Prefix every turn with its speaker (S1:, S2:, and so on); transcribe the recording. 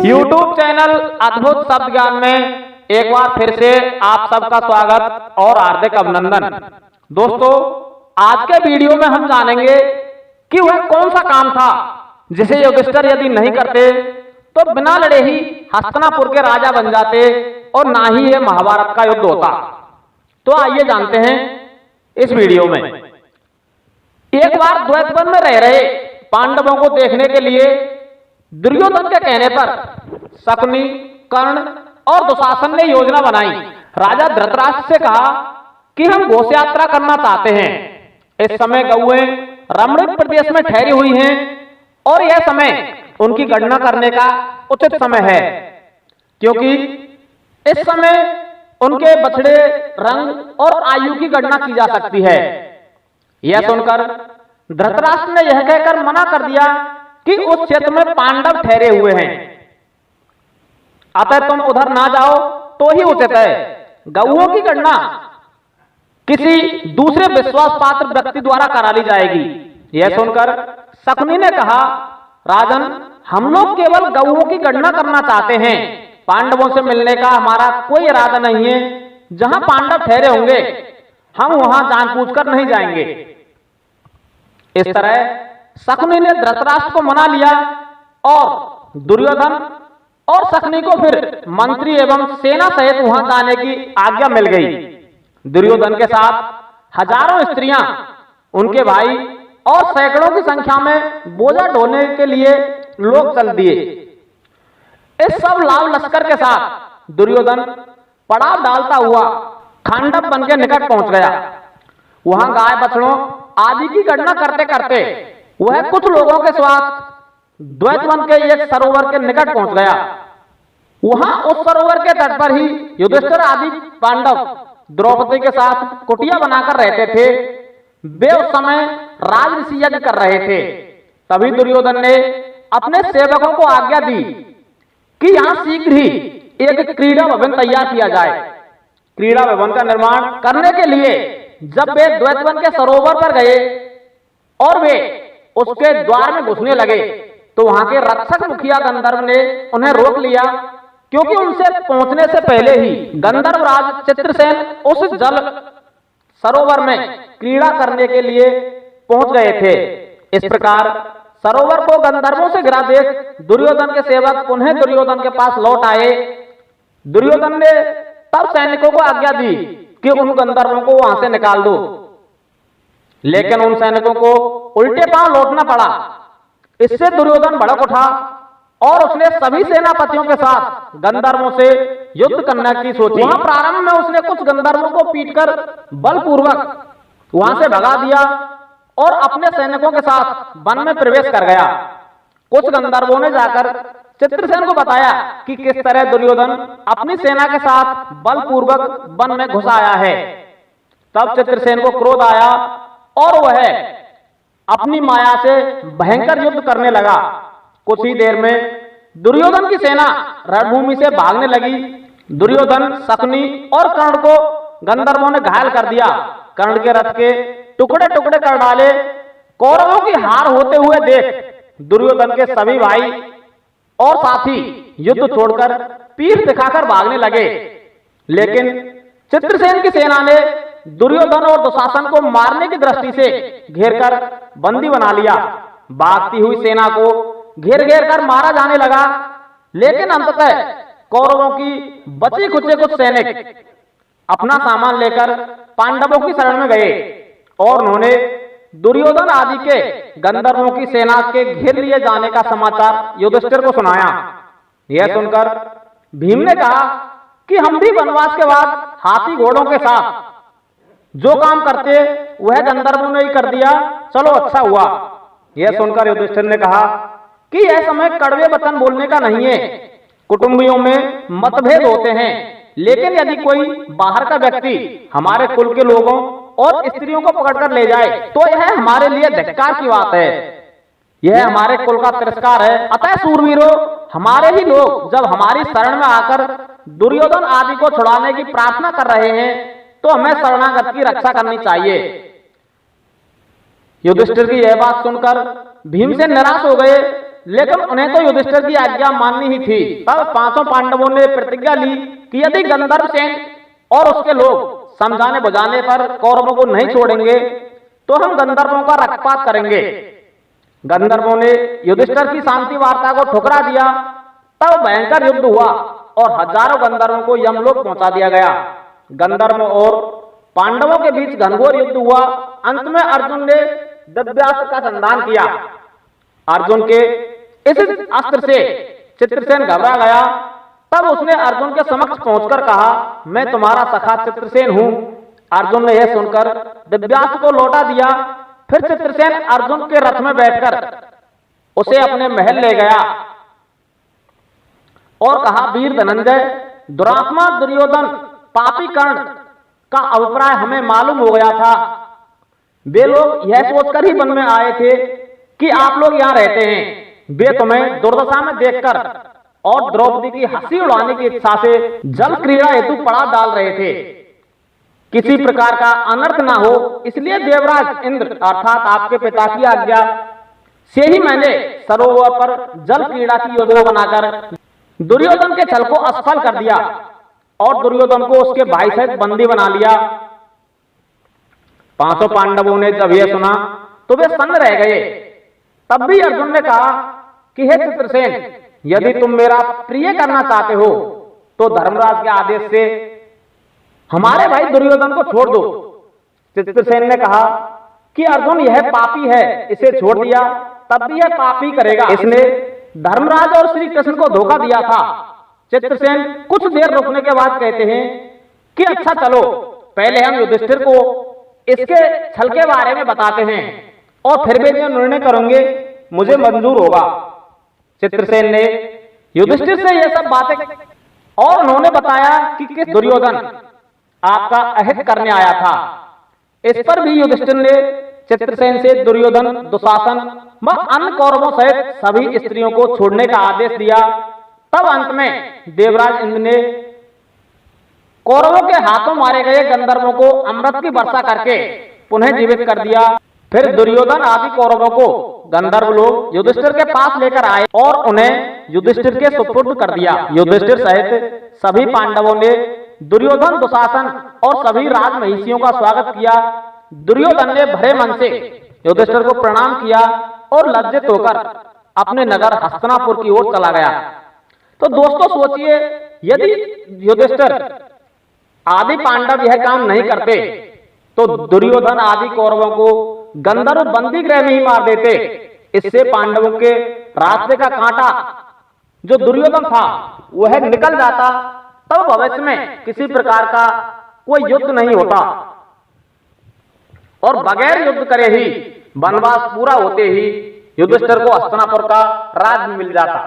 S1: YouTube channel अद्भुत शब्द ज्ञान में एक बार फिर से आप सबका स्वागत और हार्दिक अभिनंदन। दोस्तों, आज के वीडियो में हम जानेंगे कि वह कौन सा काम था जिसे युधिष्ठिर यदि नहीं करते तो बिना लड़े ही हस्तिनापुर के राजा बन जाते और ना ही यह महाभारत का युद्ध होता। तो आइए जानते हैं इस वीडियो में। एक बार द्वैतवन में रह रहे पांडवों को देखने के लिए दुर्योधन के कहने पर शकुनि, कर्ण और दुशासन ने योजना बनाई। राजा धृतराष्ट्र से कहा कि हम घोष यात्रा करना चाहते हैं। इस समय गौएं रमणीक प्रदेश में ठहरी हुई हैं और यह समय उनकी गणना करने का उचित समय है, क्योंकि इस समय उनके बछड़े, रंग और आयु की गणना की जा सकती है। यह सुनकर धृतराष्ट्र ने यह कहकर मना कर दिया कि उस क्षेत्र में पांडव ठहरे हुए हैं, अतः तुम उधर ना जाओ तो ही उचित है। गौओं की गणना किसी दूसरे विश्वास पात्र व्यक्ति द्वारा करा ली जाएगी। यह सुनकर शकुनि ने कहा, राजन, हम लोग केवल गौओं की गणना करना चाहते हैं, पांडवों से मिलने का हमारा कोई इरादा नहीं है। जहां पांडव ठहरे होंगे हम वहां जानबूझकर नहीं जाएंगे। इस तरह शकुनि ने धृतराष्ट्र को मना लिया और दुर्योधन और शकुनि को फिर मंत्री एवं सेना सहित वहां जाने की आज्ञा मिल गई। दुर्योधन के साथ हजारों स्त्रियां, उनके भाई और सैकड़ों की संख्या में बोझा ढोने के लिए लोग चल दिए। इस सब लाव लश्कर के साथ दुर्योधन पड़ाव डालता हुआ खांडव वन के निकट पहुंच गया। वहां गाय बछड़ों आदि की गणना करते करते वह कुछ लोगों के साथ द्वैतवन के एक सरोवर के निकट पहुंच गया। वहां उस सरोवर के तट पर ही युधिष्ठिर आदि पांडव द्रौपदी के साथ कुटिया बनाकर रहते थे। वे उस समय राज ऋषि यज्ञ कर रहे थे। तभी दुर्योधन ने अपने सेवकों को आज्ञा दी कि यहां शीघ्र ही एक क्रीड़ा भवन तैयार किया जाए। क्रीड़ा भवन का निर्माण करने के लिए जब वे द्वैतवन के सरोवर पर गए और वे उसके द्वार में घुसने लगे तो वहां के रक्षक मुखिया गंधर्व ने उन्हें रोक लिया, क्योंकि उनसे पहुंचने से पहले ही गंधर्वराज चित्रसेन उस जल सरोवर में क्रीड़ा करने के लिए पहुंच गए थे। इस प्रकार सरोवर को गंधर्वों से घिरा देख दुर्योधन के सेवक पुनः दुर्योधन के पास लौट आए। दुर्योधन ने तब सैनिकों को आज्ञा दी कि उन गंधर्वों को वहां से निकाल दो, लेकिन उन सैनिकों को उल्टे पांव लौटना पड़ा। इससे दुर्योधन भड़क उठा और उसने सभी सेनापतियों के साथ गंधर्वों से युद्ध करने की सोची। वहां प्रारंभ में उसने कुछ गंधर्वों को पीटकर बलपूर्वक वहां से भगा दिया और अपने सैनिकों के साथ वन में प्रवेश कर गया। कुछ गंधर्वों ने जाकर चित्रसेन को बताया कि किस तरह दुर्योधन अपनी सेना के साथ बलपूर्वक वन में घुस आया है। तब चित्रसेन को क्रोध आया और वह अपनी माया से भयंकर युद्ध करने लगा। कुछ ही देर में दुर्योधन की सेना रणभूमि से भागने लगी। दुर्योधन, शकुनि और कर्ण को गंधर्वों ने घायल कर दिया। कर्ण के रथ के टुकड़े टुकड़े कर डाले। कौरवों की हार होते हुए देख दुर्योधन के सभी भाई और साथी युद्ध छोड़कर पीठ दिखाकर भागने लगे, लेकिन चित्रसेन की सेना ने दुर्योधन और दुशासन को मारने की दृष्टि से घेरकर बंदी बना लिया। भागती हुई सेना को घेर घेर कर मारा जाने लगा, लेकिन अंततः कौरवों की बची खुचे कुछ सैनिक अपना सामान लेकर पांडवों की शरण में गए और उन्होंने दुर्योधन आदि के गंधर्वों की सेना के घेर लिए जाने का समाचार युधिष्ठिर को सुनाया। यह सुनकर भीम ने कहा कि हम भी वनवास के बाद हाथी घोड़ों के साथ जो काम करते वह गंधर्वों ने ही कर दिया, चलो अच्छा हुआ। यह सुनकर युधिष्ठिर ने कहा कि यह समय कड़वे वचन बोलने का नहीं है। कुटुंबियों में मतभेद होते हैं, लेकिन यदि कोई बाहर का व्यक्ति हमारे कुल के लोगों और स्त्रियों को पकड़कर ले जाए तो यह हमारे लिए धिक्कार की बात है। यह हमारे कुल का तिरस्कार है। अतः सूरवीरों, हमारे ही लोग जब हमारी शरण में आकर दुर्योधन आदि को छुड़ाने की प्रार्थना कर रहे हैं तो हमें शरणागत की रक्षा करनी चाहिए। युधिष्ठिर की यह बात सुनकर भीमसेन निराश हो गए लेकिन उन्हें तो युधिष्ठिर की आज्ञा माननी ही थी। तब पांचों पांडवों ने प्रतिज्ञा ली कि यदि गंधर्व सेन और उसके लोग समझाने बुझाने पर कौरवों को नहीं छोड़ेंगे तो हम गंधर्वों का रक्तपात करेंगे। गंधर्वों ने युधिष्ठिर की शांति वार्ता को ठुकरा दिया। तब भयंकर युद्ध हुआ और हजारों गंधर्वों को यमलोक पहुंचा दिया गया। गंधर्व और पांडवों के बीच घनघोर युद्ध हुआ। अंत में अर्जुन ने दिव्यास्त्र का संधान किया। अर्जुन के इस अस्त्र से चित्रसेन घबरा गया। तब उसने अर्जुन के समक्ष पहुंचकर कहा, मैं तुम्हारा सखा चित्रसेन हूं। अर्जुन ने यह सुनकर दिव्यास्त्र को लौटा दिया। फिर चित्रसेन अर्जुन के रथ में बैठकर उसे अपने महल ले गया और कहा, वीर धनंजय, दुरात्मा दुर्योधन पापी कर्ण का अभिप्राय हमें मालूम हो गया था। वे लोग यह सोचकर ही वन में आए थे कि आप लोग यहां रहते हैं। वे तुम्हें दुर्दशा में देखकर और द्रौपदी की हंसी उड़ाने की इच्छा से जल क्रीड़ा हेतु पड़ा डाल रहे थे। किसी प्रकार का अनर्थ ना हो इसलिए देवराज इंद्र अर्थात आपके पिता की आज्ञा से ही मैंने सरोवर पर जल क्रीड़ा की योजना बनाकर दुर्योधन के छल को असफल कर दिया और दुर्योधन को उसके भाई सहित बंदी बना लिया। पांचों पांडवों ने जब यह सुना तो वे सन्न रह गए। तब भी अर्जुन ने कहा कि हे चित्रसेन, यदि तुम मेरा प्रिय करना चाहते हो तो धर्मराज के आदेश से हमारे भाई दुर्योधन को छोड़ दो। चित्रसेन ने कहा कि अर्जुन यह पापी है, इसे छोड़ दिया तब भी यह पापी करेगा। इसने धर्मराज और श्री कृष्ण को धोखा दिया था। चित्रसेन कुछ देर रुकने के बाद कहते हैं कि अच्छा चलो, पहले हम युधिष्ठिर को इसके छल के बारे में बताते हैं और फिर वे जो निर्णय करेंगे मुझे मंजूर होगा। चित्रसेन ने युधिष्ठिर से यह सब बातें और उन्होंने बताया कि किस दुर्योधन आपका अहित करने आया था। इस पर भी युधिष्ठिर ने चित्रसेन से दुर्योधन, दुशासन व अन्य कौरवों सहित सभी स्त्रियों को छोड़ने का आदेश दिया। तब अंत में देवराज इंद्र ने कौरवों के हाथों मारे गए गंधर्वों को अमृत की वर्षा करके पुनः जीवित कर दिया। फिर दुर्योधन आदि कौरवों को गंधर्व लोग युधिष्ठिर के पास लेकर आए और उन्हें युधिष्ठिर के सुपुर्द कर दिया। युधिष्ठिर सहित सभी पांडवों ने दुर्योधन, दुशासन और सभी राजमहिषियों का स्वागत किया। दुर्योधन ने भरे मन से युधिष्ठिर को प्रणाम किया और लज्जित होकर अपने नगर हस्तिनापुर की ओर चला गया। तो दोस्तों सोचिए, यदि युधिष्ठिर आदि पांडव यह काम नहीं करते तो दुर्योधन आदि कौरवों को गंधर्व बंदी गृह में ही मार देते। इससे पांडवों के रास्ते का कांटा जो दुर्योधन था वह निकल जाता। तब भविष्य में किसी प्रकार का कोई युद्ध नहीं होता और बगैर युद्ध करे ही वनवास पूरा होते ही युधिष्ठिर को हस्तिनापुर का राज्य मिल जाता।